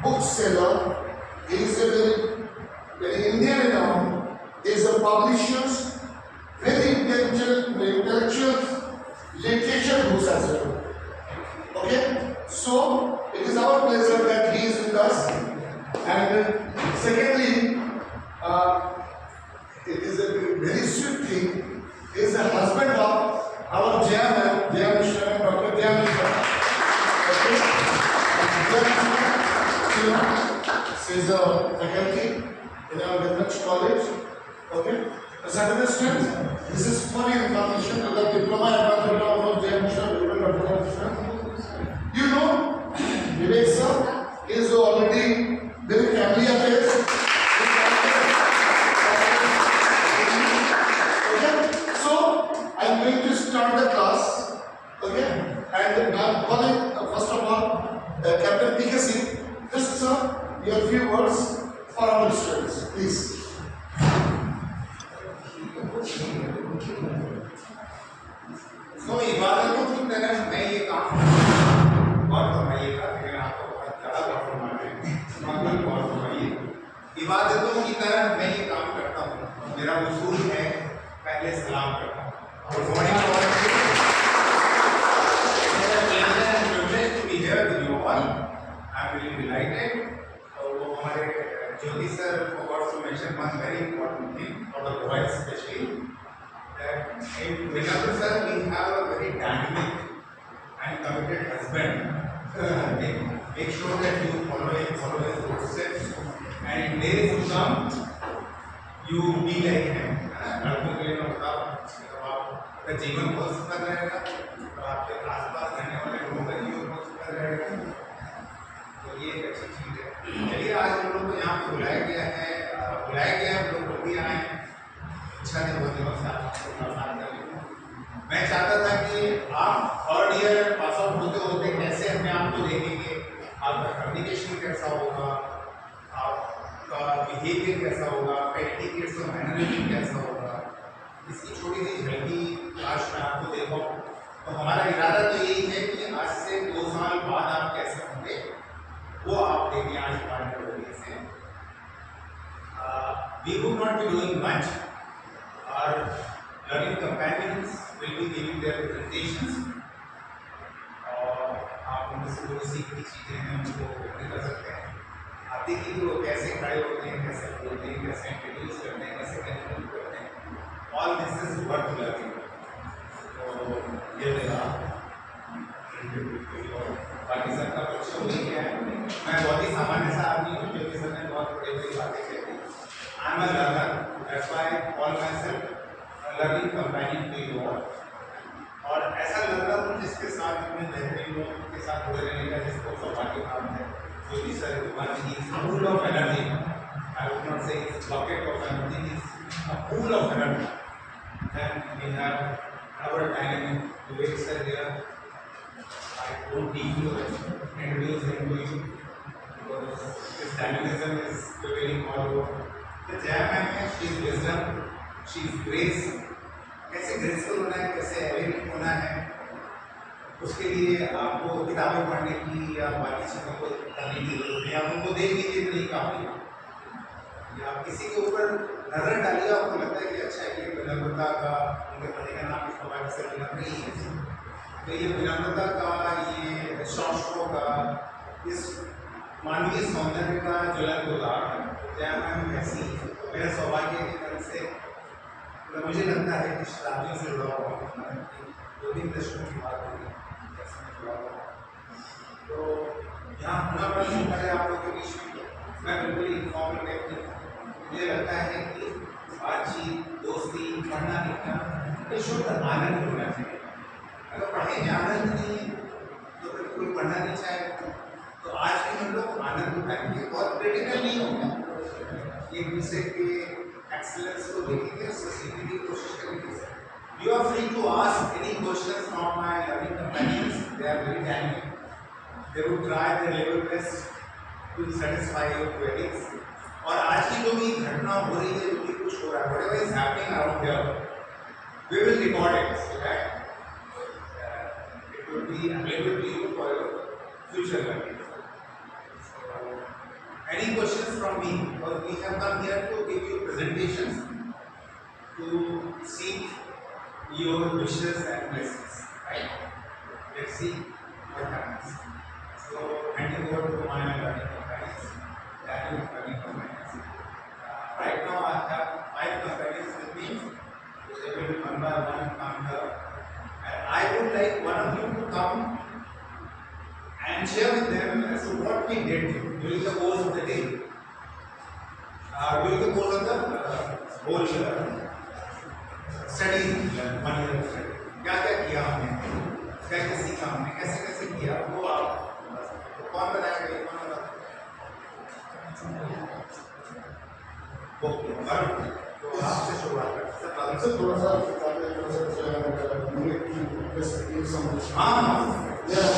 bookseller. He is a very Indian renowned. He is a publisher, very intellectual literature books as well. Okay, so it is our pleasure that he is with us. And secondly, it is a very sweet thing. He is the husband of our Jaya Mishra and Dr. Jaya Mishra. Okay, she is a faculty in our Vedant College. Okay, second students, this is funny information to the diploma and of Jaya Mishra, Dr. Mishra. You know, Vivek sir is already very family affairs. Okay, so I am going to start the class. Okay, and I am calling first of all Captain PK Singh. Just sir, your few words for our students, please. So इबादतों की तरह मैं ये काम बहुत फरमाइएगा, लेकिन आपको बहुत ज़्यादा बहुत फरमाने बहुत फरमाइए। इबादतों की तरह मैं ये काम करता हूँ। मेरा उसूल है पहले सलाम करना। Good morning to all of you. It is a pleasure and privilege to be here with you all. I am really delighted. वो हमारे ज्योति sir forgot to mention one very important thing for the boys especially. In Vinamra sir, we have a very dynamic and committed husband. Make sure that you follow his footsteps, and in days to come, you be like him. लड़कों के लिए मैं बताऊँ, जब आपका जीवन बहुत सुखद रहेगा, तो आपके आसपास रहने वाले लोगों का जीवन बहुत सुखद रहेगा। तो ये एक अच्छी चीज़ है। चलिए आज हम लोग को यहाँ पे बुलाया गया है, हम लोग भी आए हैं। अच्छा दिन बहुत दिनों से आपको मुलाकात कर ली। मैं चाहता था कि आप थर्ड ईयर पास आउट होते होते कैसे अपने आप को देखेंगे, आपका कम्युनिकेशन कैसा होगा, आपका बिहेवियर कैसा होगा, आपका एटिकेट्स और मैनरिज्म कैसा होगा, इसकी छोटी सी झलकी आज मैं आपको दे पाऊँ। तो हमारा इरादा तो यही है कि आज से 2 साल बाद आप कैसे होंगे वो आप देखें आज हमारे नजरिए से। We would not be doing much. Our learning companions will be giving their presentations. और आप उनसे जो सीखी चीज़ें हैं उनको कर सकते हैं। आप देखिए कि वो कैसे खड़े होते हैं, कैसे बोलते हैं, कैसे इंट्रोड्यूस करते हैं, कैसे कंट्रोल करते हैं। All this is worth learning. तो ये मेरा बाकी सबका कुछ नहीं है। मैं बहुत ही सामान्य सा आदमी हूँ, जो कि सबने बहुत बड़ी बातें कहती हैं। I am a learner. That's why I call myself a learning companion to you all. और ऐसा लर्नर हूँ जिसके साथ अपने बेहतरीन लोगों के साथ जुड़े रहने का जिसको सौभाग्य प्राप्त है। जो भी sir he is full of energy. I would not say it's bucket of energy. It's a pool of energy. Then we have our dynamic Vivek sir here. I don't need to introduce him to you because his dynamism is prevailing all over. The Jaya ma'am है, she is wisdom, she is grace. कैसे graceful होना है, कैसे elegant होना है, उसके लिए आपको किताबें पढ़ने की या बाकी चीज़ों को करने की जरूरत है। आप उनको देख लीजिए तो नहीं काफ़ी, या आप किसी के ऊपर नजर डालिए, आपको लगता है कि अच्छा ये विनम्रता का, उनके पति का नाम इस प्रकार से विनम्र नहीं है, तो ये विनम्रता का, ये शास्त्रों का, इस मानवीय सौंदर्य का ज्वलंत उदाहरण जया मैम ऐसी मेरा सौभाग्य की तरफ से मुझे लगता है कि शताब्दियों से जुड़ा हुआ 2-3 दशकों की बात होगी जुड़ा हुआ। तो यहाँ होना बड़ा शुक्र है आप लोगों के बीच में। मैं बिल्कुल इन्फॉर्मल व्यक्ति हूँ। मुझे लगता है कि बातचीत, दोस्ती, पढ़ना लिखना ये शुद्ध आनंद होना चाहिए। अगर पढ़ने में आनंद नहीं है तो फिर कोई पढ़ना नहीं चाहेगा। तो आज भी हम लोग आनंद उठाएंगे, बहुत क्रिटिकल नहीं होगा, एक दूसरे के एक्सीलेंस को देखेंगे, उससे सीखने की कोशिश करेंगे। You are free to ask any questions from my learning companions. They are very dynamic. They would try their level best to satisfy your queries. और आज की जो भी घटना हो रही है, जो भी कुछ हो रहा है, whatever is happening around here, we will record it so that it will be available to you for your future learning. So we have come here to give you presentations to seek your wishes and blessings, right? Let's see what happens. So, handing over to my learning companions, Daniel learning companions. Right now, I have 5 companions with me. They will one by one come here. And I would like one of you to come and share with them as to what we did during the course of the day. During the course of the whole study, 1 year of study. क्या क्या किया हमने, क्या क्या सीखा हमने, कैसे कैसे किया, वो आप कौन बताएगा, ये कौन बताएगा? ओके, तो आपसे शुरुआत करते हैं। हमसे थोड़ा सा हाँ,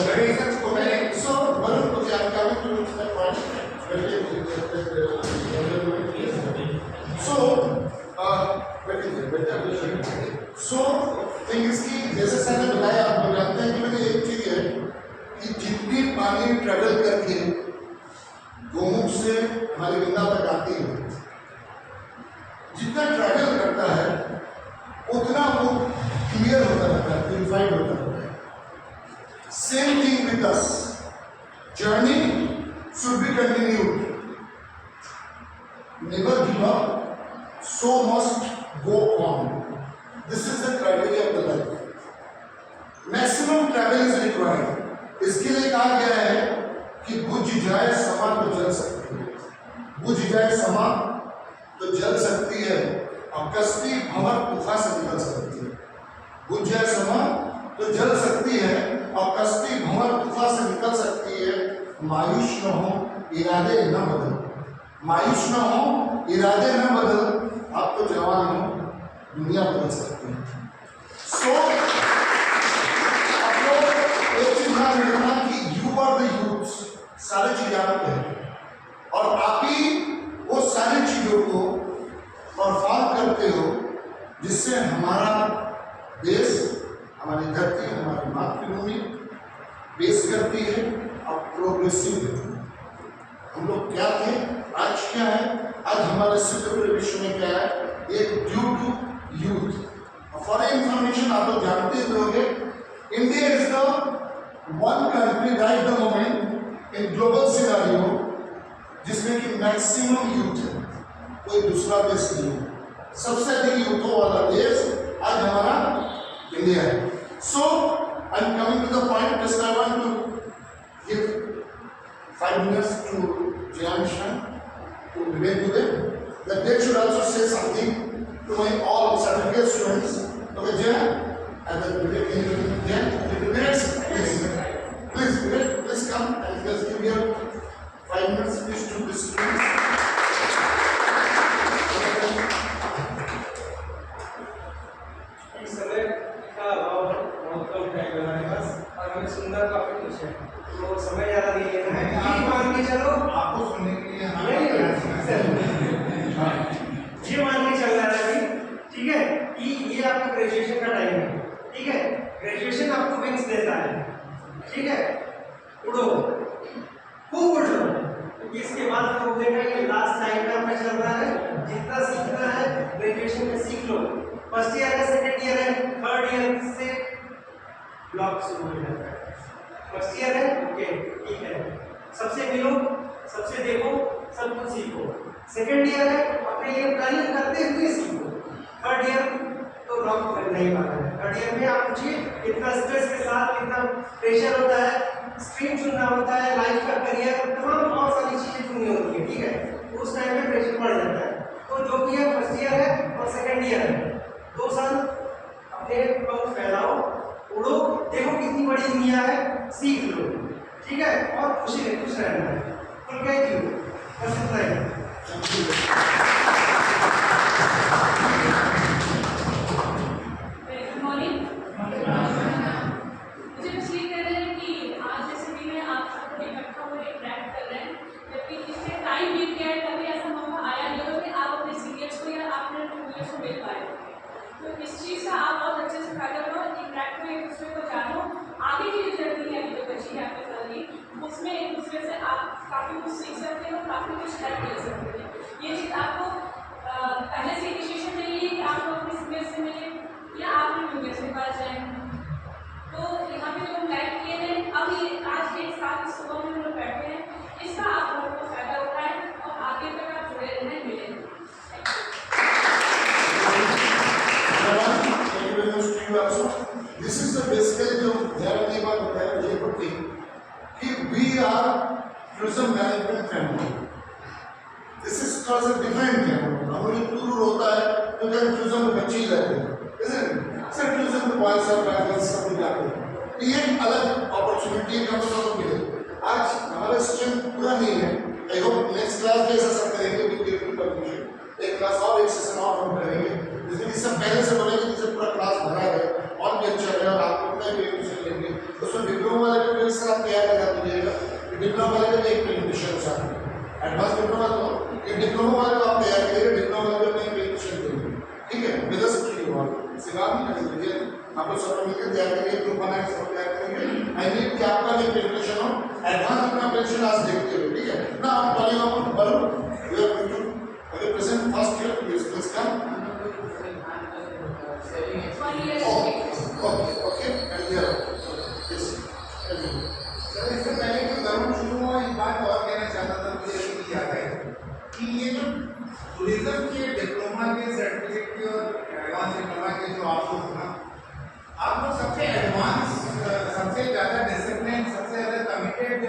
very good. okay, so Varun, okay, I'm coming to that point. So thing is कि जैसे सर ने बताया, आप लोग जानते हैं कि मैंने एक चीज है कि जितनी पानी ट्रेवल करके गोमुख से हमारी गंगा तक आती है, जितना ट्रैवल करता है उतना वो क्लियर होता रहता है, प्यूरिफाइड होता रहता है। Same thing with us, journey should be continued, never give up, so must go on. This is the criteria of the life. Maximum travel is required. इसके लिए कहा गया है कि बुझ जाए समा तो जल सकती है, बुझ जाए समा तो जल सकती है, और कश्ती भंवर गुफा से निकल सकती है। बुझ जाए समा तो जल सकती है, और कश्ती भंवर गुफा से निकल सकती है। मायूस न हो, इरादे न बदल, मायूस न हो, इरादे न बदल, आप तो जवान हो, दुनिया बदल सकती है। सो आप लोग एक चीज ध्यान रखना कि यू आर द यूथ, सारी चीजें आप हैं, और आप ही वो सारी चीजों को परफॉर्म करते हो जिससे हमारा देश, हमारी धरती, हमारी मातृभूमि बेस करती है और प्रोग्रेसिव है। हम लोग क्या थे, आज क्या है, आज हमारे पूरे विश्व में क्या है, एक due to youth. For information आप लोग जानते होंगे, India is the one country right the moment in global scenario जिसमें कि मैक्सिमम यूथ है, कोई दूसरा देश नहीं है। सबसे अधिक यूथों वाला देश आज हमारा इंडिया है। So I am coming to the point, just I want to give 5 minutes to Jayanshan, to Vivek Dubey, that they should also say something to my all certificate students. Okay, Jay, and then Vivek, Jay, please, Vivek, please come and just give your 5 minutes speech to the students. इस समय का अभाव बहुत कम time है हमारे पास, और हमें सुंदर टॉपिक कुछ है, तो समय ज़्यादा नहीं लेना है। ये मान के चलो, आपको सुनने के लिए ये मान के चल रहा है अभी, ठीक है, कि ये आपका ग्रेजुएशन का टाइम है, ठीक है, ग्रेजुएशन आपको विंग्स देता है, ठीक है, उड़ो, खूब उड़ लो, क्योंकि इसके बाद आपको देखा ये लास्ट टाइम में आपका चल रहा है, जितना सीखना है ग्रेजुएशन में सीख लो। फर्स्ट ईयर है, सेकेंड ईयर है, थर्ड ईयर से ब्लॉक शुरू हो जाता है। फर्स्ट ईयर है, ओके, ठीक है, सबसे मिलो, सबसे देखो, सब कुछ सीखो। सेकेंड ईयर है, अपने लिए प्लानिंग करते हुए सीखो। थर्ड ईयर तो ब्लॉक कर नहीं पाता है। थर्ड ईयर में आप पूछिए कितना स्ट्रेस के साथ, कितना प्रेशर होता है, स्ट्रीम चुनना होता है, लाइफ का करियर, तमाम बहुत सारी चीजें चुननी होती है, ठीक है, उस टाइम में प्रेशर बढ़ जाता है। तो जो भी है फर्स्ट ईयर है और सेकेंड ईयर है, 2 साल अपने पंख फैलाओ, उड़ो, देखो कितनी बड़ी दुनिया है, सीख लो, ठीक है, और खुश रहना है। तो थैंक यू, बस इतना ही। Good morning. मुझे बस ये कह रहे हैं कि आज जैसे भी मैं आप सबको इकट्ठा हुए इंटरेक्ट कर रहे हैं, जबकि इसमें टाइम बीत गया है, कभी ऐसा मौका आया नहीं होगा कि आप अपने सीनियर्स को या अपने जूनियर्स को मिल पाए। तो इस चीज़ का आप बहुत अच्छे से फायदा करो, इंटरेक्ट में एक दूसरे को जानो, आगे की जो जर्नी है अभी जो बची है आपकी जर्नी, उसमें एक दूसरे से आप काफ़ी कुछ सीख सकते हो, काफ़ी कुछ हेल्प ले सकते हो। ये चीज़ आपको पहले से इनिशिएशन नहीं ली कि आप लोग अपने सीनियर से मिले या आपने जूनियर से पास जाए। तो यहाँ पे जो हम गाइड किए हैं, अब ये आज एक साथ सुबह में हम लोग बैठे हैं, इसका आप लोगों को फायदा उठाएं और आगे तक आप जुड़े रहें, मिले। This is the basically जो ध्यान देने बात बताया ये पट्टी कि we are tourism management family. This is थोड़ा सा different है। हमारे टूर होता है तो क्या tourism में बच्चे ही रहते हैं, isn't it? सर tourism में boys और girls सब लोग जाते हैं। ये एक अलग opportunity है हम लोगों को मिले। आज हमारा स्ट्रेंथ पूरा नहीं है। I hope next class में ऐसा सब करेंगे with your permission. एक क्लास और एक सेशन और हम करेंगे। जिसमें इससे पहले से बोलेंगे जिससे पूरा क्लास भरा है और भी अच्छा है और आप अपना भी एडमिशन लेंगे। उसमें डिप्लोमा वाले को भी इस तरह तैयार लगा दीजिएगा कि डिप्लोमा वाले का भी एक प्रेजेंटेशन हो सकता है। एडवांस डिप्लोमा तो ये डिप्लोमा वाले को आप तैयार करिए, डिप्लोमा वाले को अपनी प्रेजेंटेशन देंगे, ठीक है? विदस की और सिवान नहीं कर दीजिए, आप लोग सब मिलकर तैयार करिए, ग्रुप बना के सब तैयार करेंगे। आई नीड कि आपका भी प्रेजेंटेशन हो, एडवांस अपना प्रेजेंटेशन आज देखते हुए, ठीक है ना? आप calling of borough we are going to present first year please come. Okay and here yes sir इससे पहले जो गवर्नमेंट शुरू हुआ एक बात और कहना चाहता था, मुझे अभी याद है कि ये जो टूरिज्म के डिप्लोमा के सर्टिफिकेट के और एडवांस डिप्लोमा के जो आप लोग ना, आप लोग सबसे एडवांस सबसे ज़्यादा डिसिप्लिन सबसे ज़्यादा कमिटेड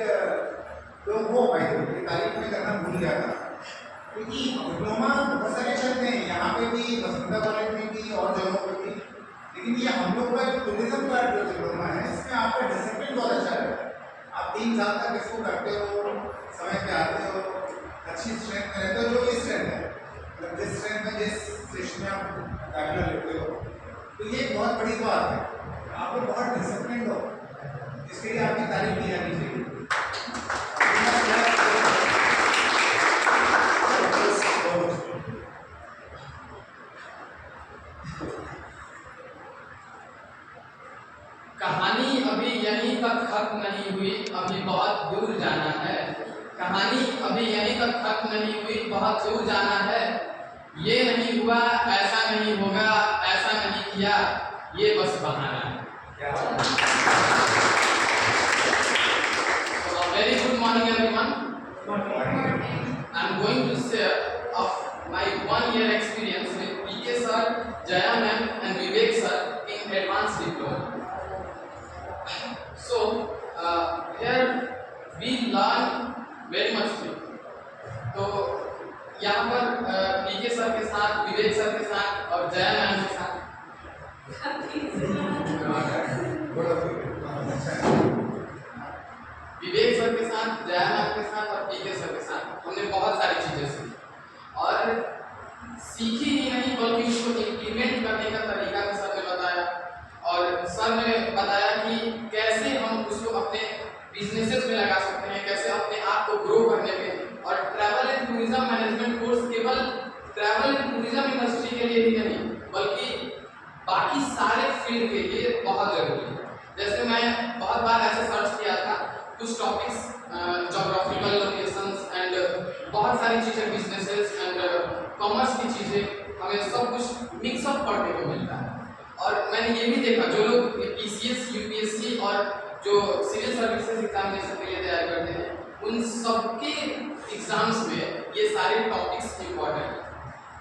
लोग हो भाई, तारीफ में करना भूल गया था क्योंकि डिप्लोमा बहुत सारे चलते हैं, यहाँ पे भी बसंता कॉलेज में भी और जगहों पे भी, लेकिन ये हम लोग का जो टूरिज्म का जो डिप्लोमा है इसमें आपका डिसिप्लिन बहुत अच्छा है। आप 3 साल तक इसको करते हो, समय पे आते हो, अच्छी स्ट्रेंथ में रहते हो, जो भी स्ट्रेंथ है मतलब जिस स्ट्रेंथ में जिस सेशन में आप दाखिला लेते हो, तो ये बहुत बड़ी बात है। आप लोग बहुत डिसिप्लिन हो, इसके लिए आपकी तारीफ की जानी चाहिए। कहानी अभी यहीं तक खत्म नहीं हुई, अभी बहुत दूर जाना है। कहानी अभी यहीं तक खत्म नहीं हुई, बहुत दूर जाना है। ये नहीं हुआ, ऐसा नहीं होगा, ऐसा नहीं किया, ये बस बहाना है। Very good morning everyone. I am going to share of my 1 year experience with PK sir, Jaya ma'am and Vivek sir in advanced diploma. So here we learn very much thing. तो यहाँ पर PK sir के साथ, विवेक sir के साथ और Jaya ma'am के साथ विवेक सर के साथ, जया मैम के साथ और PK सर के साथ हमने बहुत सारी चीजें सीखी और सीखी ही नहीं बल्कि उसको इम्प्लीमेंट करने का तरीका भी सर ने बताया। और सर ने बताया कि कैसे हम उसको अपने बिजनेसेस में लगा सकते हैं, कैसे अपने आप को ग्रो करने में। और travel and tourism management course केवल ट्रैवल एंड टूरिज्म इंडस्ट्री के लिए ही नहीं बल्कि बाकी सारे फील्ड के लिए बहुत जरूरी है। जैसे मैं बहुत बार ऐसे सर्च किया था कुछ टॉपिक्स, जोग्राफिकल लोकेशंस एंड बहुत सारी चीज़ें, बिजनेसेस एंड कॉमर्स की चीज़ें, हमें सब कुछ मिक्सअप पढ़ने को मिलता है। और मैंने ये भी देखा जो लोग PCS, UPSC और जो सिविल सर्विसेज एग्जामिनेशन के लिए तैयारी करते हैं उन सबके एग्जाम्स में ये सारे टॉपिक्स इम्पोर्टेंट हैं।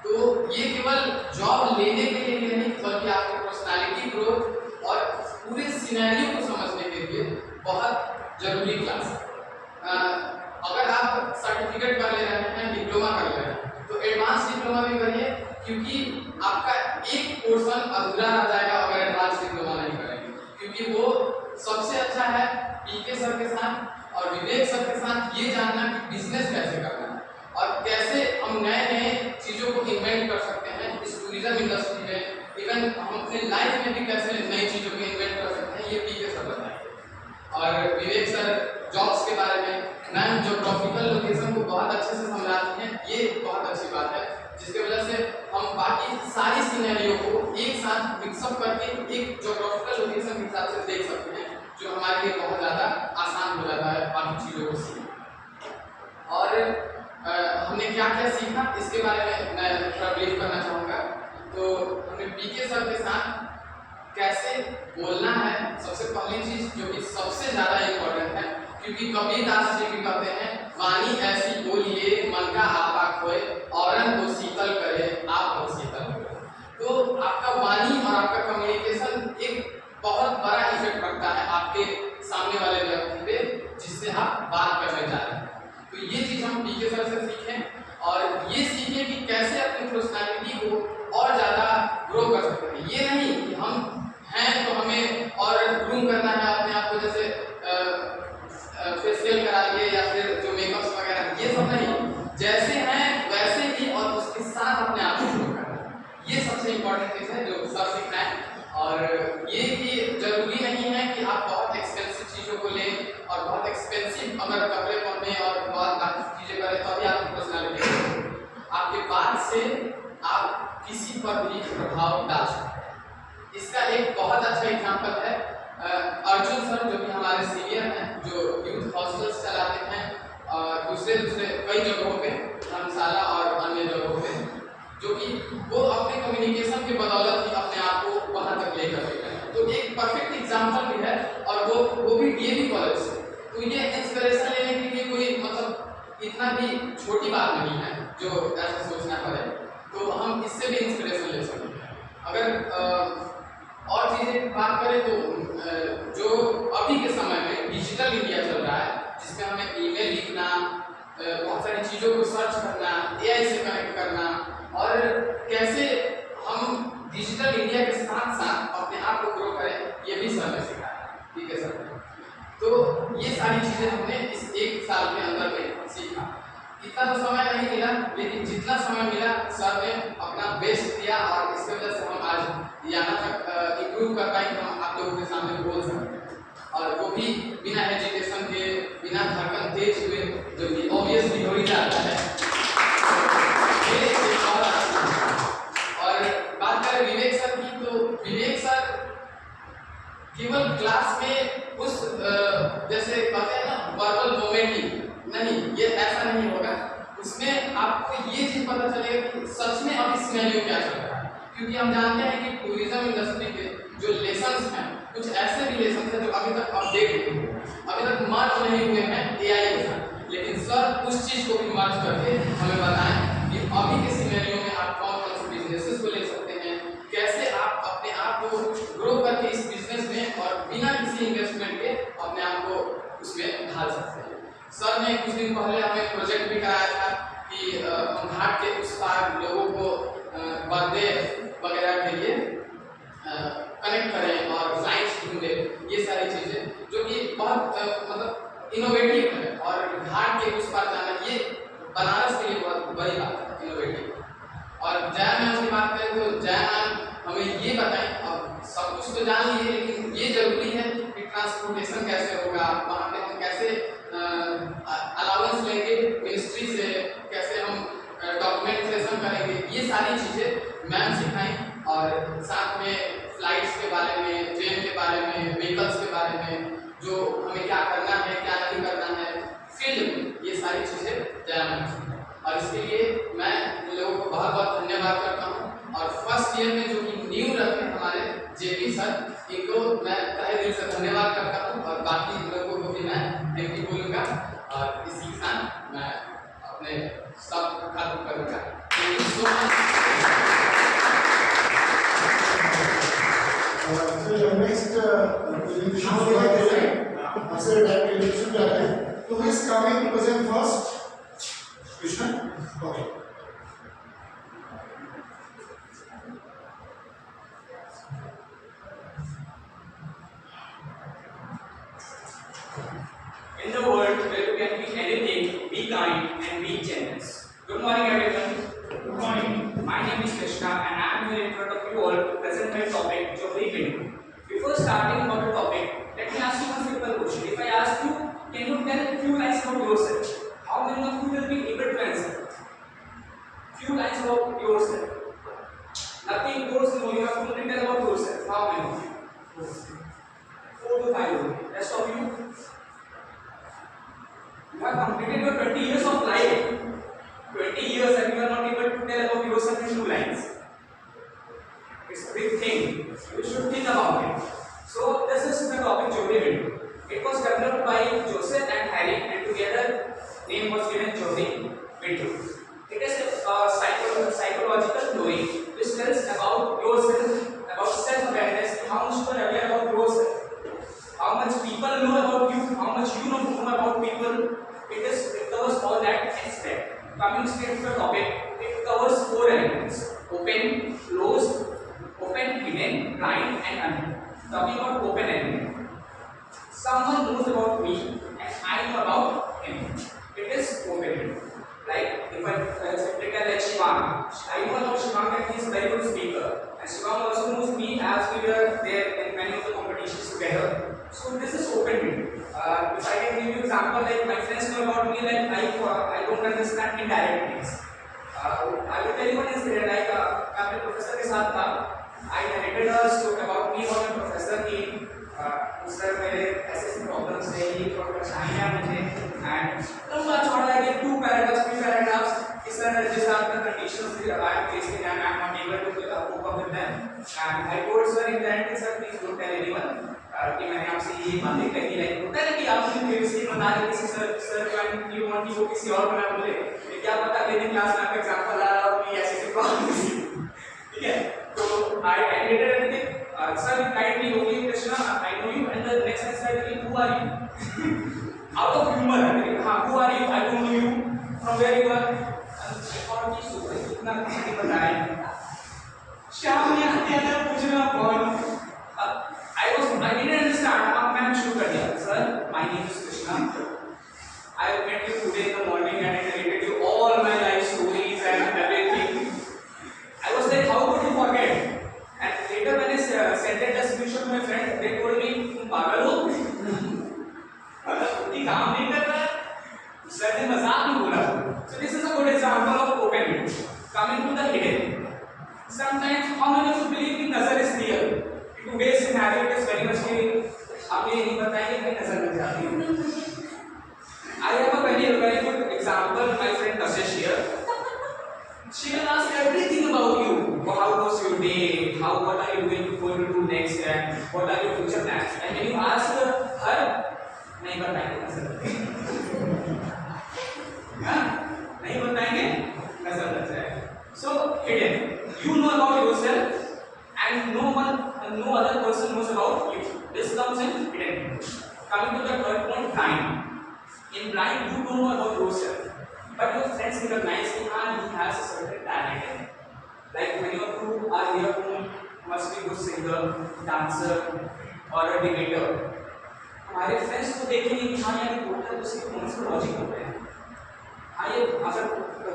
तो ये केवल जॉब लेने के लिए नहीं बल्कि आपकी पर्सनालिटी ग्रोथ और पूरे सिनेरियो को समझने के लिए बहुत जरूरी क्लास है। अगर आप सर्टिफिकेट कर ले रहे हैं, डिप्लोमा कर ले रहे हैं तो एडवांस डिप्लोमा भी करिए क्योंकि आपका एक पोर्शन अधूरा रह जाएगा अगर एडवांस डिप्लोमा नहीं करेंगे। क्योंकि वो सबसे अच्छा है PK सर के साथ और विवेक सर के साथ ये जानना कि बिजनेस कैसे करना है और कैसे हम नए नए चीज़ों को इन्वेंट कर सकते हैं इस टूरिज्म इंडस्ट्री में। इवन हम अपने लाइफ में भी कैसे नई चीज़ों को इन्वेंट कर सकते हैं, ये PK सर बताएंगे। और विवेक सर जॉब्स के बारे में, मैम जोग्राफिकल लोकेशन को बहुत अच्छे से समझाती हैं, ये बहुत अच्छी बात है जिसकी वजह से हम बाकी सारी सिनेरियो को एक साथ मिक्सअप करके एक जोग्राफिकल लोकेशन के हिसाब से देख सकते हैं जो हमारे लिए बहुत ज़्यादा आसान हो जाता है बाकी चीज़ों को सीखना। और हमने क्या क्या क्या सीखा इसके बारे में मैं थोड़ा ब्रीफ करना चाहूँगा। तो हमने पीके सर के साथ कैसे बोलना है, सबसे पहली चीज जो कि सबसे ज्यादा इम्पोर्टेंट है, क्योंकि कबीरदास जी भी कहते हैं वाणी ऐसी बोलिए मन का आपा खोए, औरन को शीतल करे आप हो शीतल करे। तो आपका वाणी और आपका कम्युनिकेशन एक बहुत बड़ा इफेक्ट पड़ता है आपके सामने वाले व्यक्ति पे, जिससे आप बात करने जा रहे हैं। तो ये चीज हम पीके सर से सीखें और ये सीखें कि कैसे अपनी पर्सनालिटी को और ज्यादा ग्रो कर सकते हैं। ये नहीं कि हम हैं तो हमें और ग्रूम करना है अपने आप को, जैसे फेशियल करा लिए या फिर जो मेकअप्स वगैरह, ये सब नहीं, जैसे हैं वैसे ही और उसके साथ अपने आप को ग्रो करना है। ये सबसे इम्पोर्टेंट चीज है जो सर सीखना है। और ये कि जरूरी नहीं है कि आप बहुत एक्सपेंसिव चीज़ों को लें और बहुत एक्सपेंसिव अगर कपड़े पहने और बहुत बाकी चीज़ें करें तभी आपकी पर्सनालिटी, आपके बात से आप किसी पर भी प्रभाव डाल सकते हैं। इसका एक बहुत अच्छा एग्जाम्पल है अर्जुन सर, जो कि हमारे सीनियर हैं, जो यूथ हॉस्टल्स चलाते हैं दूसरे कई जगहों पे, धर्मशाला और अन्य जगहों पे, जो कि वो अपने कम्युनिकेशन के बदौलत ही अपने आप को वहाँ तक लेकर गए हैं। तो एक परफेक्ट एग्जाम्पल भी है और वो भी डीएवी कॉलेज से। तो ये इंस्पिरेशन लेने के लिए कोई मतलब इतना भी छोटी बात नहीं है जो ऐसा सोचना पड़े, तो हम इससे भी इंस्पिरेशन ले सकते हैं। अगर और चीज़ें बात करें तो जो अभी के समय में डिजिटल इंडिया चल रहा है, जिसमें हमें ईमेल लिखना, बहुत सारी चीज़ों को सर्च करना, एआई से कनेक्ट करना और कैसे हम डिजिटल इंडिया के साथ साथ अपने आप को ग्रो करें, ये भी सर ने सिखाया। ठीक है सर। तो ये सारी चीज़ें हमने इस एक साल के अंदर में सीखा। इतना तो समय नहीं मिला, लेकिन जितना समय मिला सर ने अपना बेस्ट दिया और इसकी वजह से हम आज यहाँ तक इम्प्रूव कर पाए कि हम आप लोगों के सामने बोल सकते हैं, और वो भी बिना एजुकेशन के, बिना धड़कन तेज हुए, जो कि ऑब्वियसली हो ही जाता है। और बात करें विवेक सर की, तो विवेक सर केवल क्लास में उस जैसे कहते हैं ना वर्बल वोमिटिंग, नहीं, ये ऐसा नहीं होगा। उसमें आपको ये चीज पता चलेगा कि सच में अभी सिनेरियो क्या चल रहा है, क्योंकि हम जानते हैं कि टूरिज्म इंडस्ट्री के जो लेसन्स हैं, कुछ ऐसे भी लेसन्स हैं जो अभी तक अपडेट नहीं हुए, अभी तक मर्ज नहीं हुए हैं एआई के साथ। लेकिन सर उस चीज को भी मर्ज करके हमें बताएं कि अभी के सिनेरियो में आप कौन कौन से बिजनेसेस को ले सकते हैं, कैसे आप अपने आप को ग्रो करके इस बिजनेस में और बिना किसी इन्वेस्टमेंट के अपने आप को उसमें ढाल सकते हैं। सर ने कुछ दिन पहले हमें प्रोजेक्ट भी कराया था कि हम घाट के उस पार लोगों को बर्थडे वगैरह के लिए कनेक्ट करें और फ्लाइट्स ढूंढें, ये सारी चीज़ें जो कि बहुत मतलब इनोवेटिव है। और घाट के उस पार जाना, ये बनारस के लिए बहुत बड़ी बात है, इनोवेटिव। और जया मैम की बात करें तो जया मैम हमें ये बताएं, अब सब कुछ तो जान लिए, लेकिन ये जरूरी है कि ट्रांसपोर्टेशन कैसे होगा, वहाँ पे हम कैसे अलाउंस लेंगे मिनिस्ट्री से, कैसे हम डॉक्यूमेंटेशन करेंगे, ये सारी चीज़ें मैम सिखाएं। और साथ में फ्लाइट्स के बारे में, ट्रेन के बारे में, व्हीकल्स के बारे में, जो हमें क्या करना है क्या नहीं करना है फील्ड में, ये सारी चीज़ें जया मैम सिखाएं। और इसके लिए मैं इन लोगों को बहुत बहुत धन्यवाद करता हूँ। और फर्स्ट ईयर में जो कि न्यू रखे हमारे जेपी सर, इनको मैं तहे दिल से धन्यवाद करता हूँ और बाकी लोगों को भी मैं थैंक यू बोलूँगा। और इसी के साथ मैं अपने सब खत्म करूँगा। Thank you so much. Next presentation हो रहा है, सर डायरेक्ट जा रहे हैं, तो इस coming to present first Krishna? Okay. In the world where you can be anything, be kind and be generous. Good morning everyone. Good morning. My name is Krishna and I am here in front of you all to present my topic, Johari Bindu. Before starting about the topic, let me ask you one simple question. If I ask you, can you tell a few lines about yourself? How many of you will be able to answer? Few lines about yourself. Nothing goes no, you have to only tell about yourself. How many of you? 4 to 5 only. Rest of you? You have completed your 20 years of life. 20 years name was given Jyoti Bindu. It is a psychological theory which tells about yourself, about self-awareness, how much you are aware about yourself, how much people know about you, how much you know about people. It covers all that aspect. Coming straight to the topic, it covers 4 elements: open, closed, open, hidden, blind, and unknown. Talking about open element, someone knows about me and I know about him. It is open. Like if I pretend like Shivang, I know about Shivang that he is a very good speaker, and Shivang also knows me as we were there in many of the competitions together. So this is open. If I can give you example, like my friends know about me, like I don't understand indirect things. I will tell you one incident. Like मैं अपने professor के साथ था. I narrated a story about me और मेरे professor की. Sir मेरे ऐसे प्रॉब्लम्स थे, ये परेशानियां मुझे, एंड लंबा चौड़ा है 2 paragraphs 3 paragraphs. इस तरह जिस तरह का कंडीशंस थे I am facing and I am not able to cope up with them. And I told sir in the end, sir please don't tell anyone. कि मैंने आपसे ये बातें कही, लाइक होता है कि आपने प्रीवियसली बता दिया किसी सर को यू वांट कि वो किसी और को ना बोले, क्या पता अगले दिन क्लास में आपका एग्जांपल आ रहा हो कि ऐसी प्रॉब्लम थी. ठीक है, तो I edited everything. Sir kindly okay Krishna, I know you, and the next sentence I tell who are you, out of humour. हां, who are you, I don't know you, from where you are. और की super इतना किसी को बताया शाम में आते आते पूछना कौन. I didn't understand. मैंने शुरू कर दिया. Sir, my name is Krishna. I met you today in the morning and I narrated you all my life stories and everything. I was like, how could you forget? And later when I sent that screenshot to my friend, they told me, तुम पागल हो? मतलब ये काम नहीं कर रहा है. Sir ने मजाक में बोला. So this is a good example of open. Coming to the hidden. Sometimes how many of you believe in nazar is real? Today's scenario is very much आप ये नहीं बताएंगे कहीं नजर लग जाती है. I have a very good example. My friend Kashish here. She will ask everything about you. How was your day? What are you going to do next? And what are your future plans? And when you ask her, नहीं बताएंगे नजर लगेगी. हाँ, नहीं बताएंगे नजर लग जाएगी. So hidden. You know about yourself, and no other person knows about you. This comes in hidden. Coming to the third point, blind. In blind, you don't know about yourself, but your friends recognize that he has a certain talent in it. Like many of you are here who must be good singer, dancer, or a debater. हमारे friends को देखेंगे कि हाँ यार बोलता है, उसके कौन से लॉजिक होते हैं. हाँ, ये अगर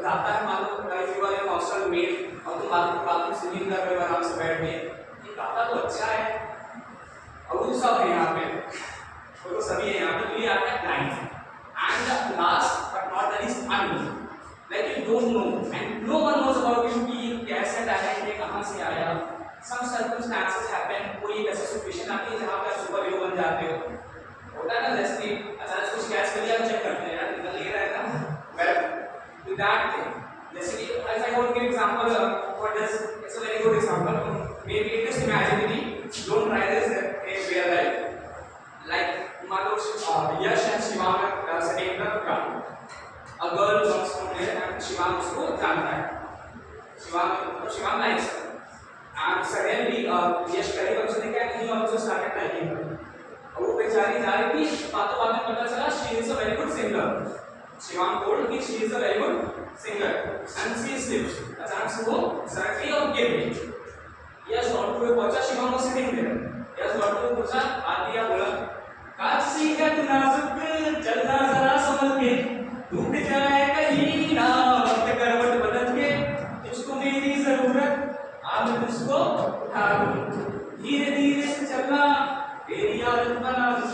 गाता है, मान लो if you are a hostel mate और तुम बात में सिंगिंग कर रहे हो आराम से बैठ के, ये गाता तो अच्छा है, और वो सब है यहाँ पे, वो तो सभी है यहाँ पे, तो ये आता है blind. And the last but not the least, unknown. Like you don't know and no one knows about you कि कैसे talent है, कहाँ से आया. Some circumstances happen, कोई एक ऐसी सिचुएशन आती है जहाँ पे आप सुपर हीरो बन जाते हो. होता है ना, जैसे अचानक कुछ कैच कर लिया, चेक करते हैं यार निकल नहीं रहा है ना. Well, to that thing, जैसे कि if I want to give example for this, it's a very good example. Maybe it is imaginary. Don't try this in real life. Like मान लो Yash and Shivang are sitting in the ground. A girl comes from there and Shivang उसको जानता है. Shivang likes her. And suddenly Yash पहली बार उसने क्या नहीं also started liking her. और वो बेचारी जा रही थी, बातों में पता चला she is a very good singer. Shivang told कि she is a very good singer and she slips. अचानक से वो सड़क और गिर गई. Yash डॉक्टर पे पहुंचा, Shivang was sitting there. Yash doctor को पूछा, आती है बोला काशी का नाजुक चलना जरा संभल के, टूट जाए कहीं ना वक्त करवट बदल के, तुझको मेरी जरूरत आज तुझको उठा दूं, धीरे धीरे से चलना तेरी आदत बना दूं.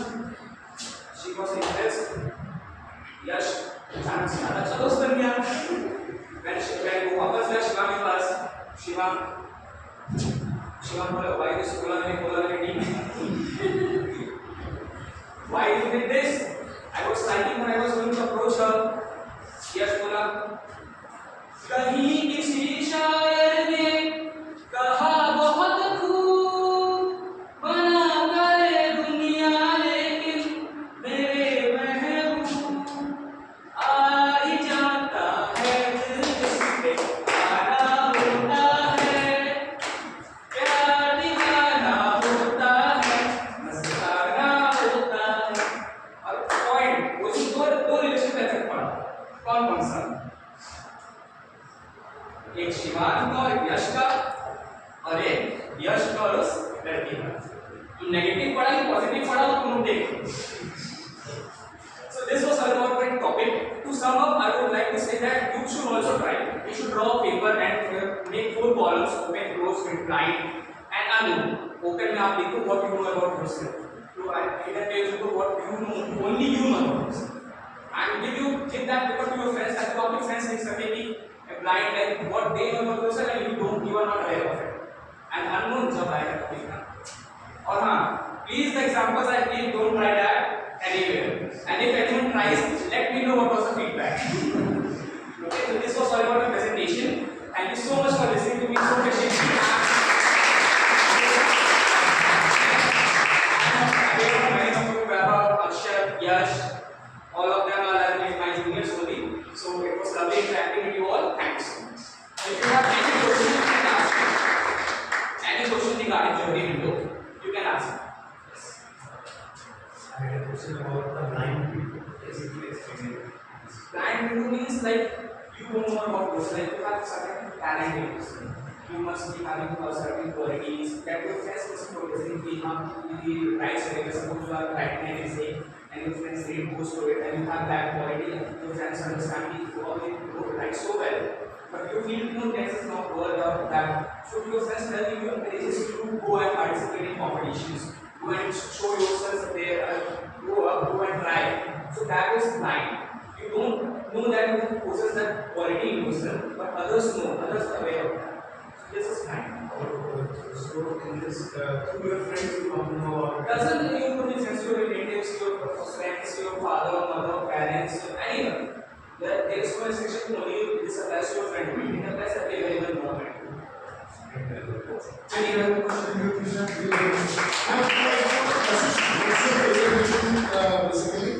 She was impressed. यश अचानक से ज्यादा अच्छा दोस्त बन गया. when वो वापस गया शिवांग के पास, शिवांग बोला भाई ने बोला मैंने team Why you did this? I was thinking when I was going to approach her. Yash बोला कहीं किसी शायर ने कहा बहुत खूब बना करे दुनिया लेकिन मेरे महबूब आज कौन कौन सा? एक शिवानी का और एक यश का और एक यश का और उस लड़की का। तो नेगेटिव पढ़ा कि पॉजिटिव पढ़ा तो तुम देखो। So this was our important topic. To sum up, I would like to say that you should also try. You should draw a paper and make 4 columns: open, close, blind, and unknown. Open में आप लिखो what you know about yourself. So I either page लिखो what you know, only you know about yourself. And give that paper to your friends, ताकि आपके friends लिख सके कि blind like what they know about yourself and you are not aware of it. And unknown जब आएगा तब लिखना. और हाँ, please the examples I gave don't try that anywhere. And if anyone tries, let me know what was the feedback. Okay, so this was all about the presentation. Thank you so much for listening to me so patiently. Yash, all of them are like my juniors only. So it was lovely interacting with you all. Thank you so much. If you have any questions, you can ask me. Any question regarding Jyoti window, you can ask me. I had a question about the blind people. Basically, explain it. Blind window means like you don't know about yourself. Like you have certain talent in yourself. You must be having certain qualities that your friends must notice. The right side, suppose you are writing an essay and your friends read goes to it and you have that quality. Your friends understand you probably don't write so well, but you feel no text is not worth of that. So your friends tell you encourages you to go and participate in competitions. Go and show yourself there, go up, go and try. So that is blind. You don't know that you possess that quality in yourself, but others know, others are aware of that. So this is blind. So in this, through your friends, you come to know about it. Doesn't mean you to friends, your relatives, your friends, your father, mother, parents, anyone. There is no restriction to only this applies to your friend. It applies at a very well moment. Any other question? Basically,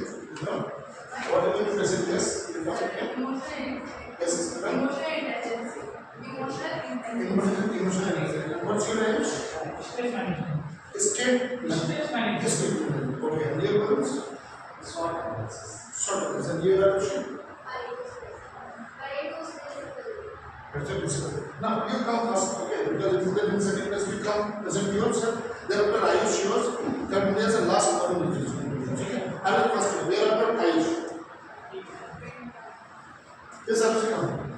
whatever you present, yes, yes, Emotional intelligence. emotional intelligence. What's your name? Stress management. Escape. Stress management. Escape. Okay. And your words? Short analysis. Short words. And your question? That's a principle. Now you come first, okay? Because if you in second place, you come present yourself. Thereafter, Ayush yours. Then there's a last one which is okay. I will first. Thereafter, Ayush. Yes, sir.